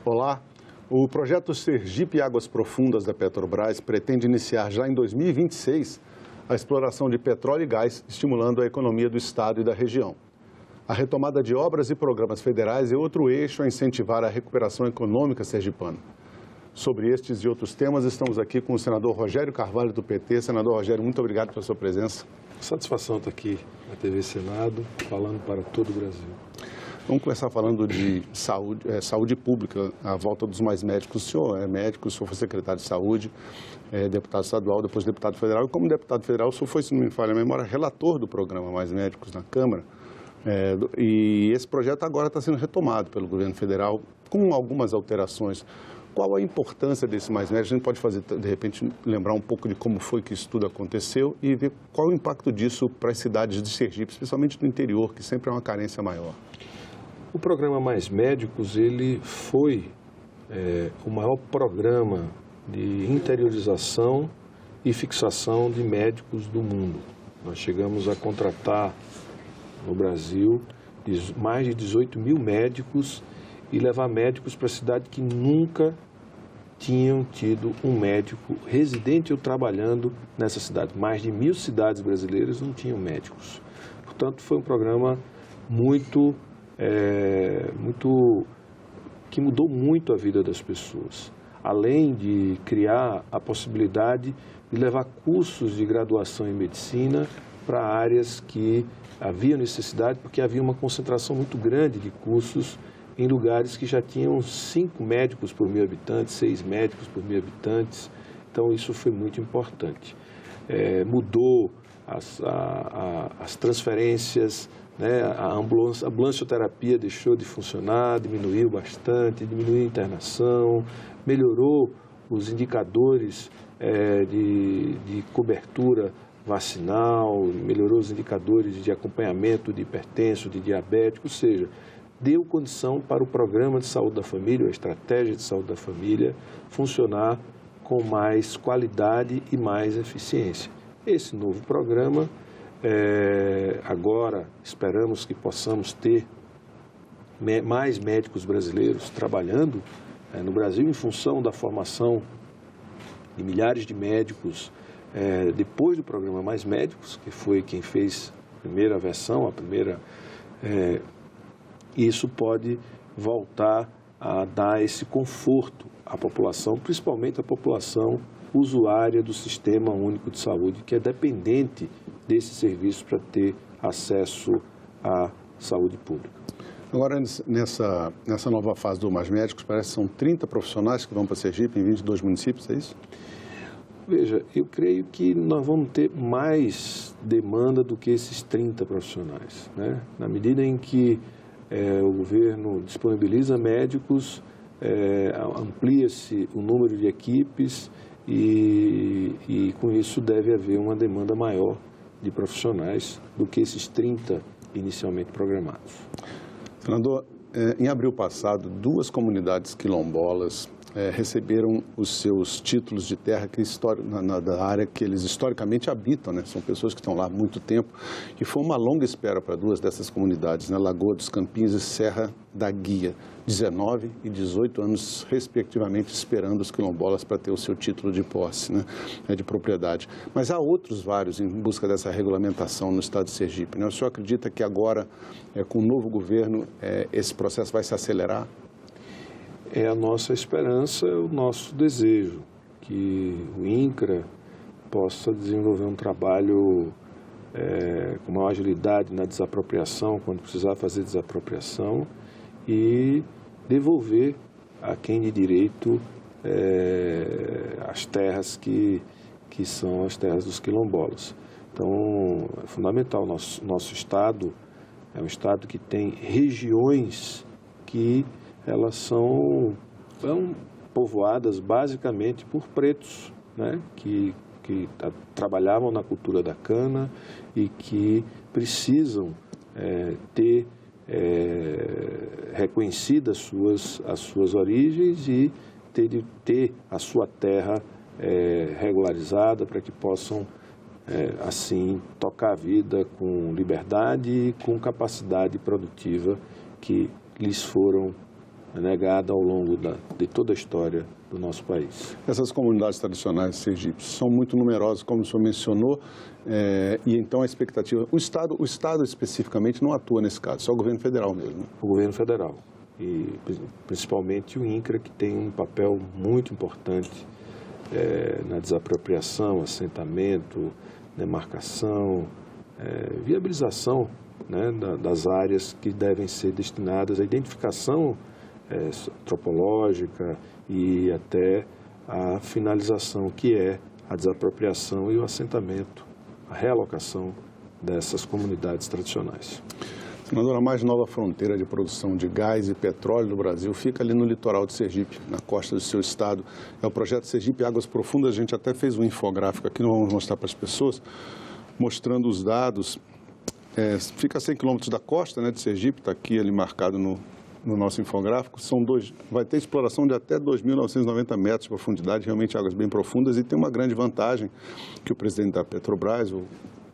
Olá, o projeto Sergipe Águas Profundas da Petrobras pretende iniciar já em 2026 a exploração de petróleo e gás, estimulando a economia do estado e da região. A retomada de obras e programas federais é outro eixo a incentivar a recuperação econômica sergipana. Sobre estes e outros temas, estamos aqui com o senador Rogério Carvalho, do PT. Senador Rogério, muito obrigado pela sua presença. Satisfação estar aqui na TV Senado, falando para todo o Brasil. Vamos começar falando de saúde pública, a volta dos mais médicos. O senhor é médico, o senhor foi secretário de saúde, deputado estadual, depois deputado federal. E como deputado federal, o senhor foi, se não me falha a memória, relator do programa Mais Médicos na Câmara. E esse projeto agora está sendo retomado pelo governo federal com algumas alterações. Qual a importância desse Mais Médicos? A gente pode fazer, de repente, lembrar um pouco de como foi que isso tudo aconteceu e ver qual o impacto disso para as cidades de Sergipe, especialmente no interior, que sempre é uma carência maior. O programa Mais Médicos, ele foi o maior programa de interiorização e fixação de médicos do mundo. Nós chegamos a contratar no Brasil mais de 18 mil médicos e levar médicos para a cidade que nunca tinham tido um médico residente ou trabalhando nessa cidade. Mais de 1.000 cidades brasileiras não tinham médicos. Portanto, foi um programa que mudou muito a vida das pessoas. Além de criar a possibilidade de levar cursos de graduação em medicina para áreas que havia necessidade, porque havia uma concentração muito grande de cursos em lugares que já tinham 5 médicos por 1.000 habitantes, 6 médicos por 1.000 habitantes. Então, isso foi muito importante. Mudou as transferências, né? A ambulancioterapia deixou de funcionar, diminuiu bastante, diminuiu a internação, melhorou os indicadores de cobertura vacinal, melhorou os indicadores de acompanhamento de hipertenso, de diabético, ou seja, deu condição para o programa de saúde da família, a estratégia de saúde da família, funcionar com mais qualidade e mais eficiência. Esse novo programa, agora esperamos que possamos ter mais médicos brasileiros trabalhando no Brasil em função da formação de milhares de médicos depois do programa Mais Médicos, que foi quem fez a primeira versão, isso pode voltar a dar esse conforto à população, principalmente à população usuária do Sistema Único de Saúde, que é dependente desse serviço para ter acesso à saúde pública. Agora, nessa nova fase do Mais Médicos, parece que são 30 profissionais que vão para Sergipe em 22 municípios, é isso? Veja, eu creio que nós vamos ter mais demanda do que esses 30 profissionais, né? Na medida em que o governo disponibiliza médicos, amplia-se o número de equipes e com isso deve haver uma demanda maior de profissionais do que esses 30 inicialmente programados. Senador, em abril passado, 2 comunidades quilombolas receberam os seus títulos de terra da área que eles historicamente habitam, né? São pessoas que estão lá há muito tempo, e foi uma longa espera para 2 dessas comunidades, né? Lagoa dos Campins e Serra da Guia, 19 e 18 anos, respectivamente, esperando os quilombolas para ter o seu título de posse, né? De propriedade. Mas há outros vários em busca dessa regulamentação no estado de Sergipe, né? O senhor acredita que agora, com o novo governo, esse processo vai se acelerar? É a nossa esperança, é o nosso desejo, que o INCRA possa desenvolver um trabalho com maior agilidade na desapropriação, quando precisar fazer desapropriação, e devolver a quem de direito as terras que são as terras dos quilombolas. Então, é fundamental, nosso estado é um estado que tem regiões que elas são povoadas basicamente por pretos, né, que trabalhavam na cultura da cana e que precisam ter reconhecidas as suas origens e ter a sua terra regularizada para que possam, assim, tocar a vida com liberdade e com capacidade produtiva que lhes foram negada ao longo de toda a história do nosso país. Essas comunidades tradicionais de Sergipe são muito numerosas, como o senhor mencionou, e então a expectativa... O Estado especificamente não atua nesse caso, só o governo federal mesmo. O governo federal, e principalmente o INCRA, que tem um papel muito importante na desapropriação, assentamento, demarcação, viabilização, né, das áreas que devem ser destinadas à identificação antropológica e até a finalização, que é a desapropriação e o assentamento, a realocação dessas comunidades tradicionais. Senadora, a mais nova fronteira de produção de gás e petróleo do Brasil fica ali no litoral de Sergipe, na costa do seu estado. É o projeto Sergipe Águas Profundas. A gente até fez um infográfico aqui, não vamos mostrar para as pessoas, mostrando os dados. Fica a 100 quilômetros da costa, né, de Sergipe, está aqui ali marcado no nosso infográfico. Vai ter exploração de até 2.990 metros de profundidade, realmente águas bem profundas, e tem uma grande vantagem que o presidente da Petrobras, o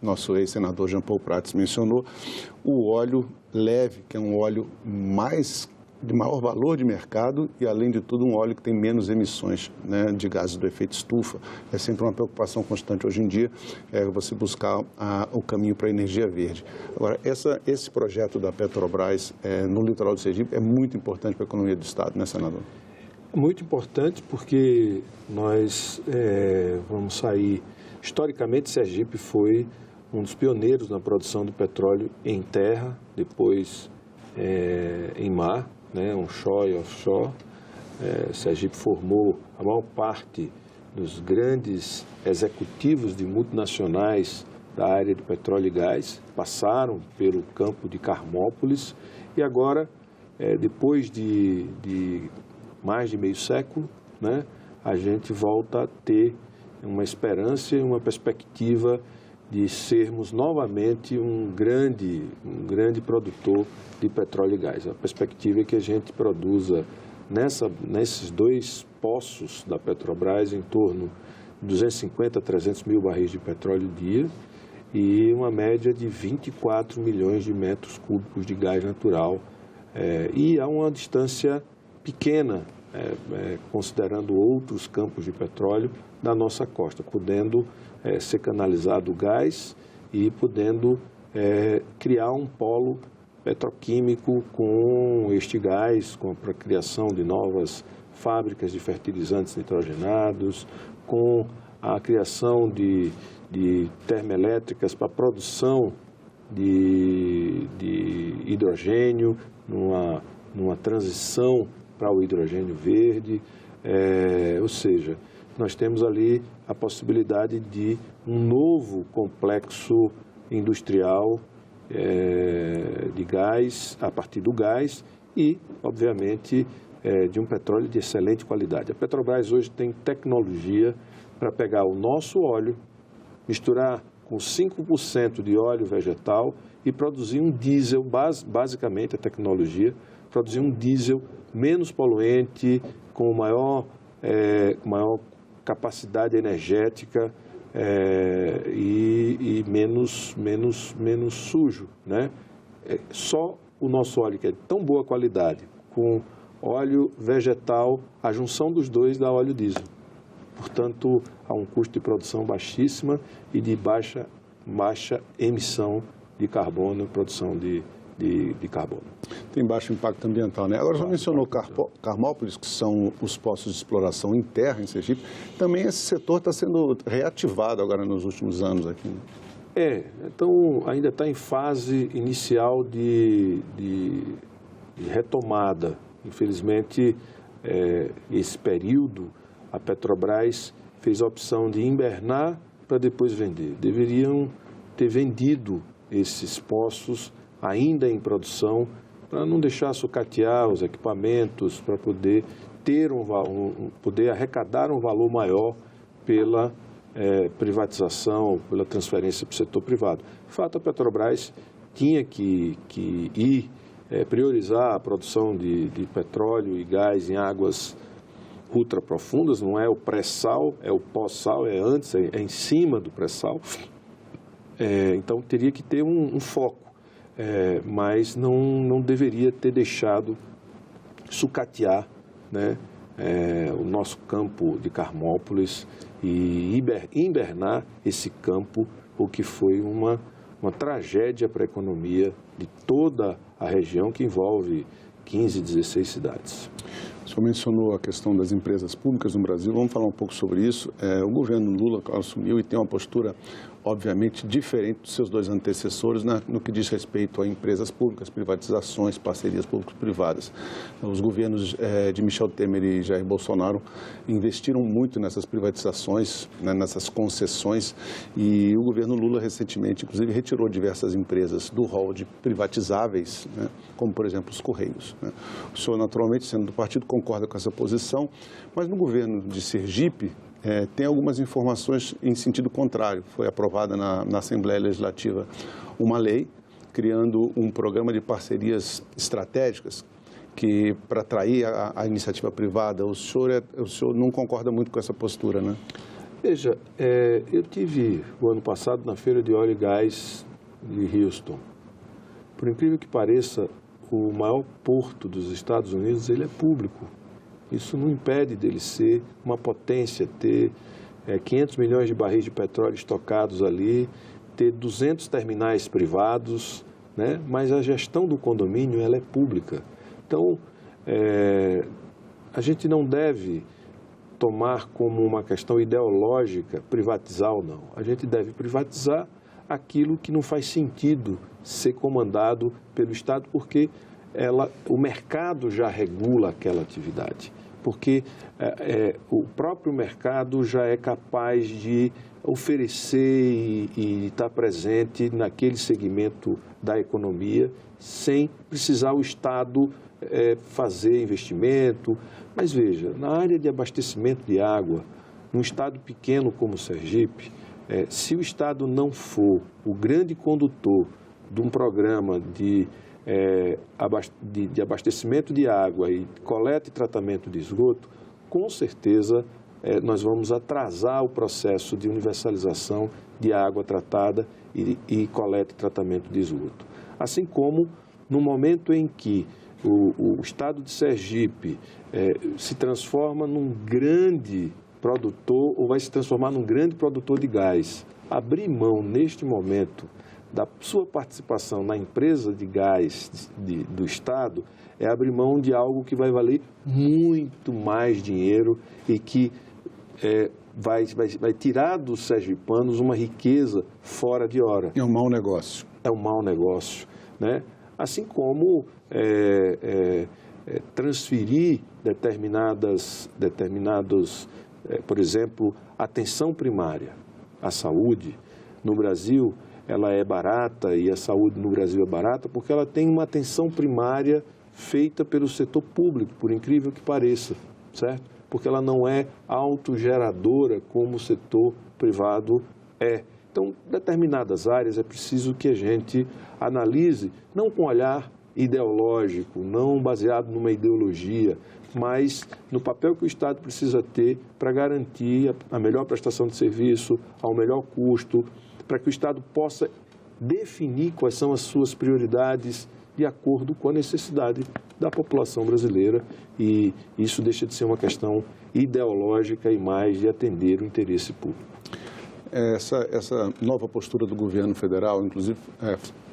nosso ex-senador Jean Paul Prats, mencionou: o óleo leve, que é um óleo de maior valor de mercado e, além de tudo, um óleo que tem menos emissões, né, de gases do efeito estufa. É sempre uma preocupação constante hoje em dia, você buscar o caminho para a energia verde. Agora, esse projeto da Petrobras no litoral do Sergipe é muito importante para a economia do Estado, né, senador? Muito importante porque nós vamos sair... Historicamente, Sergipe foi um dos pioneiros na produção do petróleo em terra, depois em mar, né, onshore e offshore. Sergipe formou a maior parte dos grandes executivos de multinacionais da área de petróleo e gás, passaram pelo campo de Carmópolis e agora, depois de mais de meio século, né, a gente volta a ter uma esperança e uma perspectiva de sermos novamente um grande produtor de petróleo e gás. A perspectiva é que a gente produza nesses dois poços da Petrobras em torno de 250 a 300 mil barris de petróleo dia e uma média de 24 milhões de metros cúbicos de gás natural. E a uma distância pequena, considerando outros campos de petróleo da nossa costa, podendo ser canalizado o gás e podendo criar um polo petroquímico com este gás, para a criação de novas fábricas de fertilizantes nitrogenados, com a criação de termoelétricas para a produção de hidrogênio, numa transição para o hidrogênio verde, ou seja, nós temos ali a possibilidade de um novo complexo industrial de gás, a partir do gás e, obviamente, de um petróleo de excelente qualidade. A Petrobras hoje tem tecnologia para pegar o nosso óleo, misturar com 5% de óleo vegetal e produzir um diesel, basicamente a tecnologia, produzir um diesel menos poluente, com maior capacidade energética e menos sujo, né? Só o nosso óleo, que é de tão boa qualidade, com óleo vegetal, a junção dos dois dá óleo diesel. Portanto, há um custo de produção baixíssima e de baixa emissão de carbono, produção de carbono. Tem baixo impacto ambiental, né? Agora, já mencionou Carmópolis, que são os poços de exploração em terra, em Sergipe. Também esse setor está sendo reativado agora nos últimos anos aqui, né? Então ainda está em fase inicial de retomada. Infelizmente, esse período, a Petrobras fez a opção de invernar para depois vender. Deveriam ter vendido esses poços ainda em produção, para não deixar sucatear os equipamentos, para poder ter poder arrecadar um valor maior pela privatização, pela transferência para o setor privado. De fato, a Petrobras tinha que priorizar a produção de petróleo e gás em águas ultraprofundas, não é o pré-sal, é o pós-sal, é antes, é em cima do pré-sal. Então, teria que ter um foco. Mas não deveria ter deixado sucatear, né, o nosso campo de Carmópolis e hibernar esse campo, o que foi uma tragédia para a economia de toda a região, que envolve 15, 16 cidades. O senhor mencionou a questão das empresas públicas no Brasil, vamos falar um pouco sobre isso. O governo Lula assumiu e tem uma postura, obviamente, diferente dos seus dois antecessores no que diz respeito a empresas públicas, privatizações, parcerias público-privadas. Os governos de Michel Temer e Jair Bolsonaro investiram muito nessas privatizações, né, nessas concessões, e o governo Lula recentemente, inclusive, retirou diversas empresas do rol de privatizáveis, né, como, por exemplo, os Correios, né. O senhor, naturalmente, sendo do partido, concorda com essa posição, mas no governo de Sergipe tem algumas informações em sentido contrário. Foi aprovada na Assembleia Legislativa uma lei criando um programa de parcerias estratégicas que, para atrair a iniciativa privada, o senhor não concorda muito com essa postura, né? Veja, eu tive o ano passado na Feira de Óleo e Gás de Houston. Por incrível que pareça, o maior porto dos Estados Unidos, ele é público. Isso não impede dele ser uma potência, ter 500 milhões de barris de petróleo estocados ali, ter 200 terminais privados, né? Mas a gestão do condomínio, ela é pública. Então, a gente não deve tomar como uma questão ideológica privatizar ou não. A gente deve privatizar aquilo que não faz sentido ser comandado pelo Estado, porque o mercado já regula aquela atividade, porque o próprio mercado já é capaz de oferecer e estar presente naquele segmento da economia sem precisar o Estado fazer investimento. Mas veja, na área de abastecimento de água, num estado pequeno como Sergipe, se o Estado não for o grande condutor de um programa de abastecimento de água e coleta e tratamento de esgoto, com certeza nós vamos atrasar o processo de universalização de água tratada e coleta e tratamento de esgoto. Assim como no momento em que o estado de Sergipe se transforma num grande produtor, ou vai se transformar num grande produtor de gás, abrir mão neste momento da sua participação na empresa de gás do Estado é abrir mão de algo que vai valer muito mais dinheiro e que vai tirar dos sergipanos uma riqueza fora de hora. É um mau negócio. É um mau negócio, né? Assim como transferir determinados, por exemplo, atenção primária à saúde no Brasil, ela é barata e a saúde no Brasil é barata porque ela tem uma atenção primária feita pelo setor público, por incrível que pareça, certo? Porque ela não é autogeradora como o setor privado é. Então, determinadas áreas é preciso que a gente analise, não com olhar ideológico, não baseado numa ideologia, mas no papel que o Estado precisa ter para garantir a melhor prestação de serviço, ao melhor custo, para que o Estado possa definir quais são as suas prioridades de acordo com a necessidade da população brasileira, e isso deixa de ser uma questão ideológica e mais de atender o interesse público. Essa nova postura do governo federal, inclusive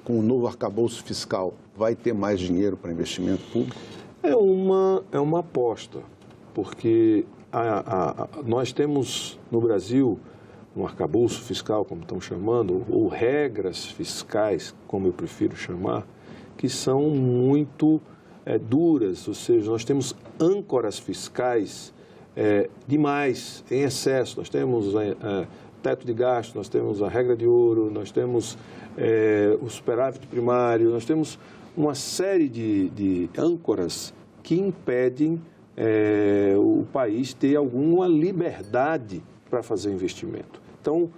com o novo arcabouço fiscal, vai ter mais dinheiro para investimento público? É uma aposta, porque nós temos no Brasil um arcabouço fiscal, como estão chamando, ou regras fiscais, como eu prefiro chamar, que são muito duras, ou seja, nós temos âncoras fiscais demais, em excesso. Nós temos teto de gasto, nós temos a regra de ouro, nós temos o superávit primário, nós temos uma série de âncoras que impedem o país ter alguma liberdade para fazer investimento. Então,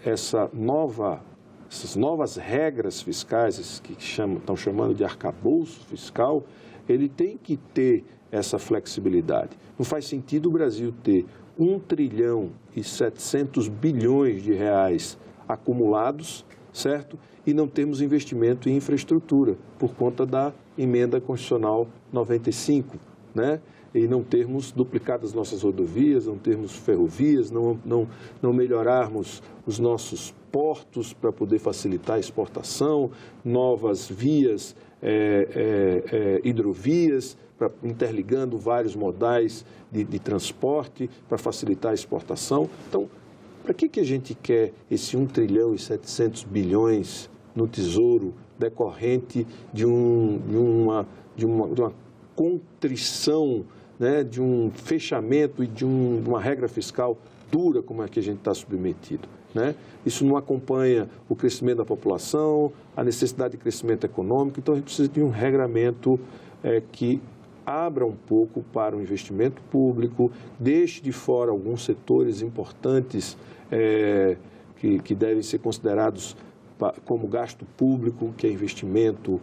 essas novas regras fiscais, que estão chamando de arcabouço fiscal, ele tem que ter essa flexibilidade. Não faz sentido o Brasil ter 1 trilhão e 700 bilhões de reais acumulados certo? E não temos investimento em infraestrutura por conta da emenda constitucional 95, né? E não termos duplicado as nossas rodovias, não termos ferrovias, não melhorarmos os nossos portos para poder facilitar a exportação, novas vias, hidrovias, interligando vários modais de transporte para facilitar a exportação. Então, para que a gente quer esse 1 trilhão e 700 bilhões no Tesouro decorrente de uma contrição, né, de um fechamento e de uma regra fiscal dura como a que a gente está submetido, né? Isso não acompanha o crescimento da população, a necessidade de crescimento econômico, então a gente precisa de um regramento que abra um pouco para o investimento público, deixe de fora alguns setores importantes que devem ser considerados como gasto público, que é investimento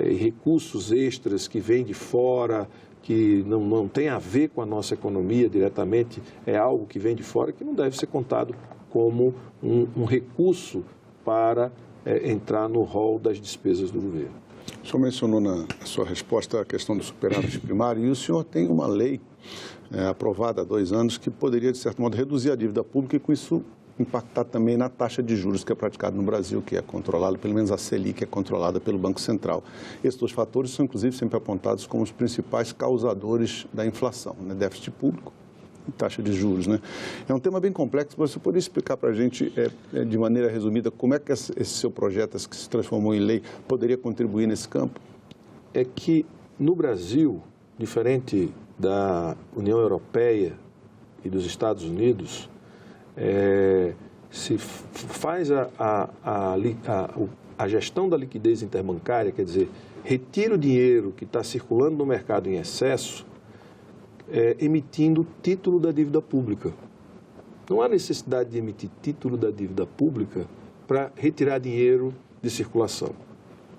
e recursos extras que vêm de fora, que não tem a ver com a nossa economia diretamente, é algo que vem de fora, que não deve ser contado como um recurso para entrar no rol das despesas do governo. O senhor mencionou na sua resposta a questão do superávit primário e o senhor tem uma lei aprovada há 2 anos que poderia, de certo modo, reduzir a dívida pública e com isso impactar também na taxa de juros que é praticada no Brasil, que é controlada, pelo menos a Selic, que é controlada pelo Banco Central. Esses 2 fatores são, inclusive, sempre apontados como os principais causadores da inflação, né? Déficit público e taxa de juros, né? É um tema bem complexo, mas você poderia explicar para a gente, de maneira resumida, como é que esse seu projeto, que se transformou em lei, poderia contribuir nesse campo? É que, no Brasil, diferente da União Europeia e dos Estados Unidos, se faz a gestão da liquidez interbancária, quer dizer, retira o dinheiro que está circulando no mercado em excesso, emitindo título da dívida pública. Não há necessidade de emitir título da dívida pública para retirar dinheiro de circulação.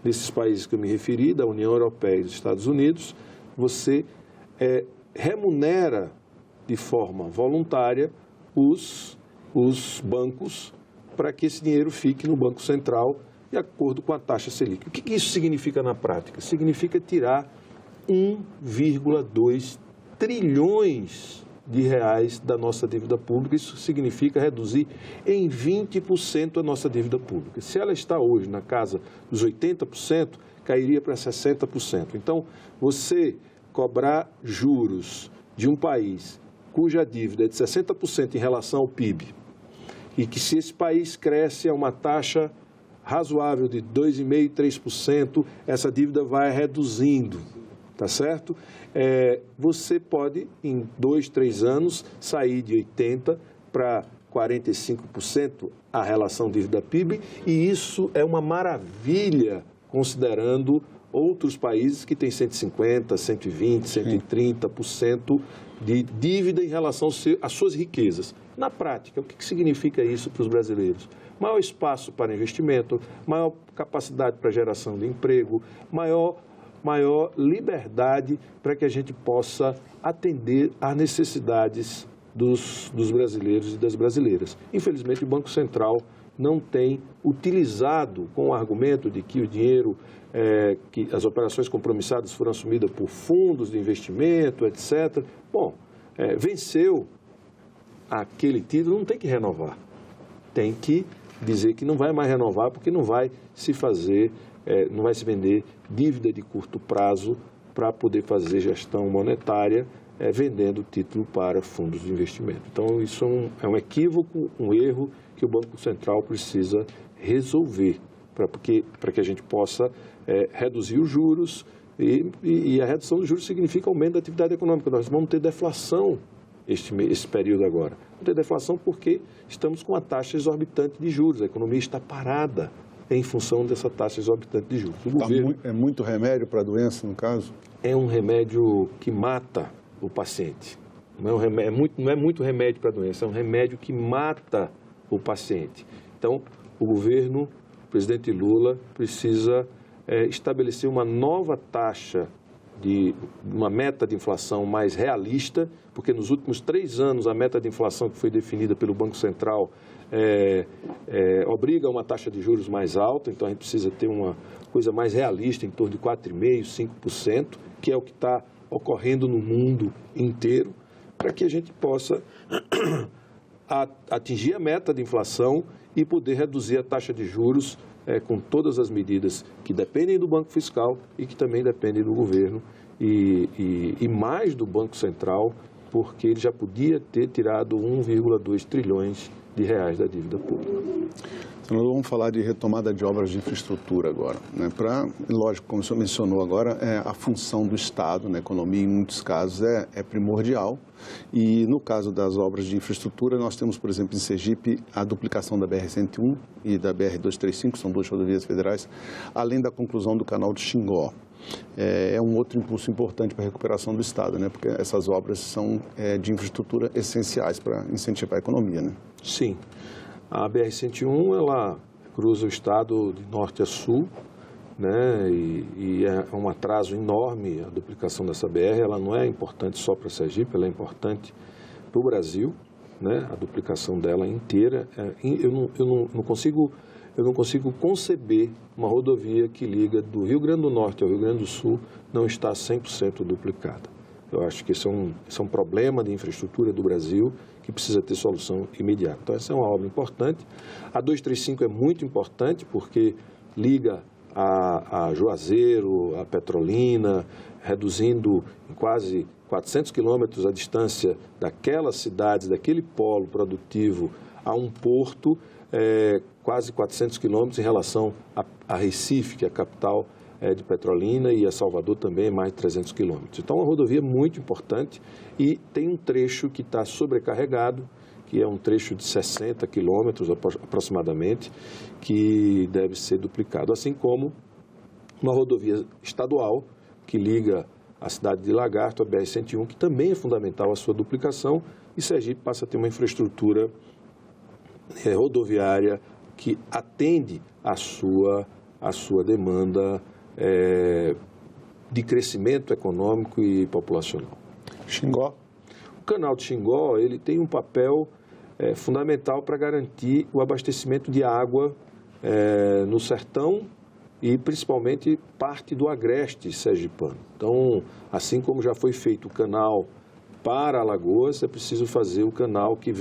Nesses países que eu me referi, da União Europeia e dos Estados Unidos, você remunera de forma voluntária os bancos para que esse dinheiro fique no Banco Central de acordo com a taxa Selic. O que isso significa na prática? Significa tirar 1,2 trilhões de reais da nossa dívida pública. Isso significa reduzir em 20% a nossa dívida pública. Se ela está hoje na casa dos 80%, cairia para 60%. Então, você cobrar juros de um país cuja dívida é de 60% em relação ao PIB, e que se esse país cresce a uma taxa razoável de 2,5%, 3%, essa dívida vai reduzindo, tá certo? Você pode, em 2, 3 anos, sair de 80% para 45% a relação dívida-PIB, e isso é uma maravilha, considerando outros países que têm 150%, 120%, 130% de dívida em relação às suas riquezas. Na prática, o que significa isso para os brasileiros? Maior espaço para investimento, maior capacidade para geração de emprego, maior liberdade para que a gente possa atender às necessidades dos brasileiros e das brasileiras. Infelizmente, o Banco Central não tem utilizado com o argumento de que o dinheiro, que as operações compromissadas foram assumidas por fundos de investimento, etc. Bom, venceu aquele título, não tem que renovar. Tem que dizer que não vai mais renovar porque não vai se fazer, não vai se vender dívida de curto prazo para poder fazer gestão monetária, vendendo título para fundos de investimento. Então, isso é um equívoco, um erro que o Banco Central precisa resolver para que a gente possa reduzir os juros, e a redução dos juros significa aumento da atividade econômica. Nós vamos ter deflação esse período agora. Vamos ter deflação porque estamos com uma taxa exorbitante de juros, a economia está parada em função dessa taxa exorbitante de juros. É muito remédio para a doença, no caso? É um remédio que mata o paciente. Não é muito remédio para a doença, é um remédio que mata o paciente. Então, o governo, o presidente Lula, precisa estabelecer uma nova taxa de uma meta de inflação mais realista, porque nos últimos 3 anos a meta de inflação que foi definida pelo Banco Central obriga a uma taxa de juros mais alta, então a gente precisa ter uma coisa mais realista, em torno de 4,5%, 5%, que é o que está ocorrendo no mundo inteiro, para que a gente possa atingir a meta de inflação e poder reduzir a taxa de juros com todas as medidas que dependem do Banco Fiscal e que também dependem do governo e mais do Banco Central, porque ele já podia ter tirado 1,2 trilhões de reais da dívida pública. Senador, vamos falar de retomada de obras de infraestrutura agora. Né? Lógico, como o senhor mencionou agora, a função do Estado na economia, em muitos casos, é primordial. E no caso das obras de infraestrutura, nós temos, por exemplo, em Sergipe, a duplicação da BR-101 e da BR-235, são 2 rodovias federais, além da conclusão do canal de Xingó. É um outro impulso importante para a recuperação do Estado, né? Porque essas obras são de infraestrutura essenciais para incentivar a economia. Né? Sim. A BR-101, ela cruza o estado de norte a sul, né? E é um atraso enorme a duplicação dessa BR. Ela não é importante só para Sergipe, ela é importante para o Brasil, né? A duplicação dela inteira. Eu não consigo conceber uma rodovia que liga do Rio Grande do Norte ao Rio Grande do Sul não está 100% duplicada. Eu acho que esse é um problema de infraestrutura do Brasil que precisa ter solução imediata. Então, essa é uma obra importante. A 235 é muito importante porque liga a Juazeiro, a Petrolina, reduzindo em quase 400 quilômetros a distância daquelas cidades, daquele polo produtivo a um porto, quase 400 quilômetros em relação a Recife, que é a capital de Petrolina, e a Salvador também é mais de 300 quilômetros. Então, é uma rodovia muito importante e tem um trecho que está sobrecarregado, que é um trecho de 60 quilômetros aproximadamente, que deve ser duplicado, assim como uma rodovia estadual que liga a cidade de Lagarto, a BR-101, que também é fundamental a sua duplicação, e Sergipe passa a ter uma infraestrutura rodoviária que atende à sua demanda de crescimento econômico e populacional. Xingó. O canal de Xingó, ele tem um papel fundamental para garantir o abastecimento de água no sertão e principalmente parte do agreste sergipano. Então, assim como já foi feito o canal para Alagoas, é preciso fazer o canal que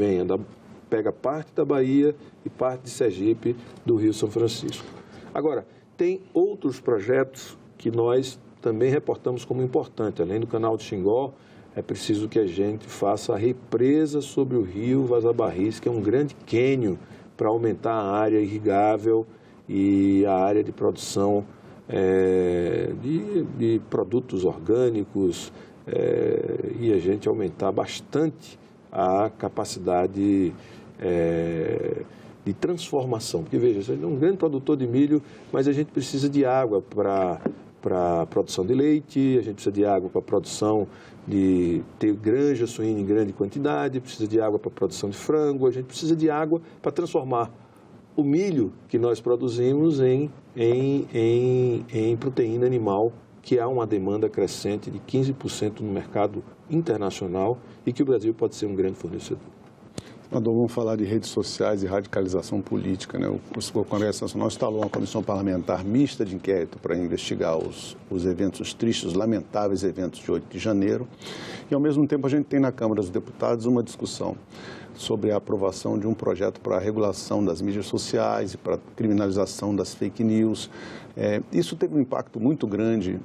pega parte da Bahia e parte de Sergipe do Rio São Francisco. Agora, tem outros projetos que nós também reportamos como importante. Além do canal de Xingó, é preciso que a gente faça a represa sobre o rio Vaza-Barris, que é um grande cânion para aumentar a área irrigável e a área de produção de produtos orgânicos e a gente aumentar bastante a capacidade de transformação. Porque, veja, a gente é um grande produtor de milho, mas a gente precisa de água para a produção de leite, a gente precisa de água para a produção de ter granja suína em grande quantidade, precisa de água para a produção de frango, a gente precisa de água para transformar o milho que nós produzimos em proteína animal, que há uma demanda crescente de 15% no mercado internacional e que o Brasil pode ser um grande fornecedor. Vamos falar de redes sociais e radicalização política. Né? O Congresso Nacional instalou uma comissão parlamentar mista de inquérito para investigar os eventos, os tristes, os lamentáveis eventos de 8 de janeiro. E, ao mesmo tempo, a gente tem na Câmara dos Deputados uma discussão sobre a aprovação de um projeto para a regulação das mídias sociais e para a criminalização das fake news. Isso teve um impacto muito grande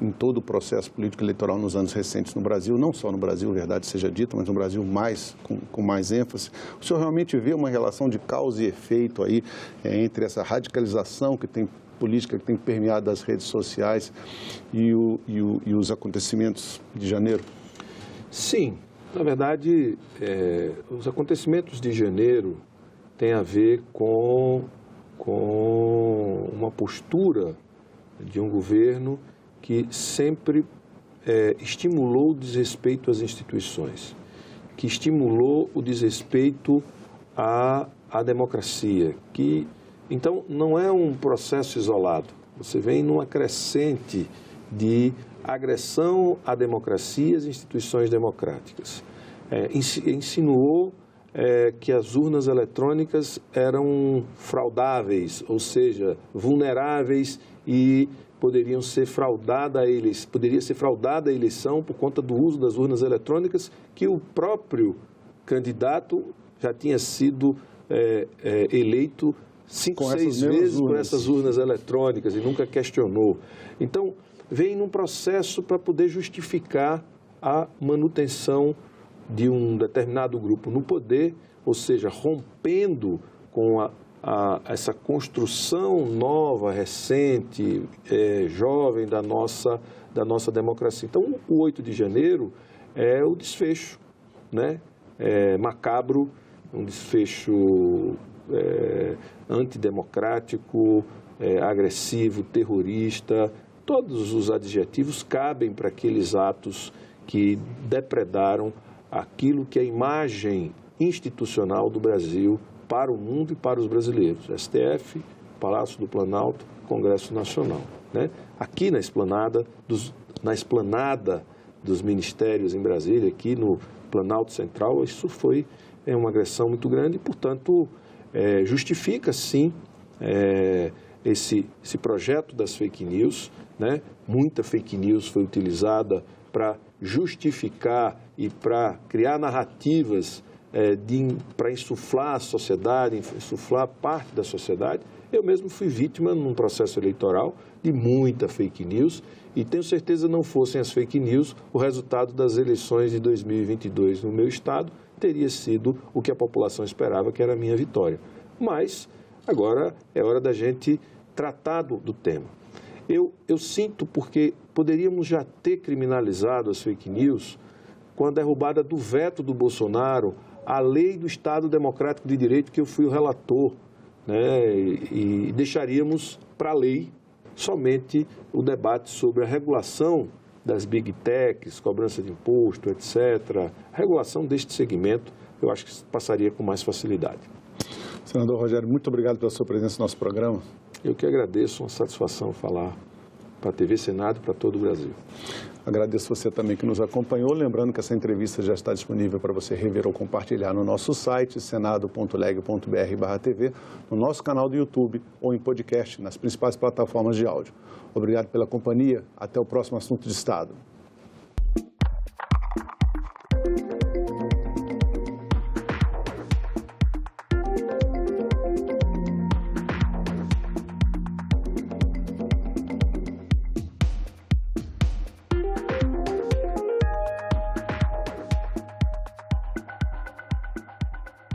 em todo o processo político eleitoral nos anos recentes no Brasil, não só no Brasil, verdade seja dita, mas no Brasil com mais ênfase. O senhor realmente vê uma relação de causa e efeito aí entre essa radicalização política que tem permeado as redes sociais e os acontecimentos de janeiro? Sim. Na verdade, os acontecimentos de janeiro têm a ver com uma postura de um governo que sempre estimulou o desrespeito às instituições, que estimulou o desrespeito à democracia, então não é um processo isolado. Você vem numa crescente de agressão à democracia e às instituições democráticas. Insinuou que as urnas eletrônicas eram fraudáveis, ou seja, vulneráveis e poderia ser fraudada a eleição por conta do uso das urnas eletrônicas, que o próprio candidato já tinha sido eleito 5, 6 vezes por essas urnas eletrônicas e nunca questionou. Então, vem num processo para poder justificar a manutenção de um determinado grupo no poder, ou seja, rompendo com essa construção nova, recente, jovem da nossa democracia. Então, o 8 de janeiro é o desfecho, né? Macabro, um desfecho antidemocrático, agressivo, terrorista. Todos os adjetivos cabem para aqueles atos que depredaram aquilo que é a imagem institucional do Brasil para o mundo e para os brasileiros. STF, Palácio do Planalto, Congresso Nacional, né? Aqui na esplanada dos ministérios em Brasília, aqui no Planalto Central, isso foi uma agressão muito grande e, portanto, justifica, sim, esse projeto das fake news, né? Muita fake news foi utilizada para justificar e para criar narrativas para insuflar a sociedade, insuflar parte da sociedade. Eu mesmo fui vítima, num processo eleitoral, de muita fake news e tenho certeza não fossem as fake news, o resultado das eleições de 2022 no meu estado teria sido o que a população esperava, que era a minha vitória. Mas agora é hora da gente tratar do tema. Eu sinto porque poderíamos já ter criminalizado as fake news com a derrubada do veto do Bolsonaro à lei do Estado Democrático de Direito, que eu fui o relator, né? E deixaríamos para a lei somente o debate sobre a regulação das big techs, cobrança de imposto, etc. A regulação deste segmento, eu acho que passaria com mais facilidade. Senador Rogério, muito obrigado pela sua presença no nosso programa. Eu que agradeço, uma satisfação falar para a TV Senado e para todo o Brasil. Agradeço você também que nos acompanhou. Lembrando que essa entrevista já está disponível para você rever ou compartilhar no nosso site, senado.leg.br/TV, no nosso canal do YouTube ou em podcast nas principais plataformas de áudio. Obrigado pela companhia. Até o próximo Assunto de Estado.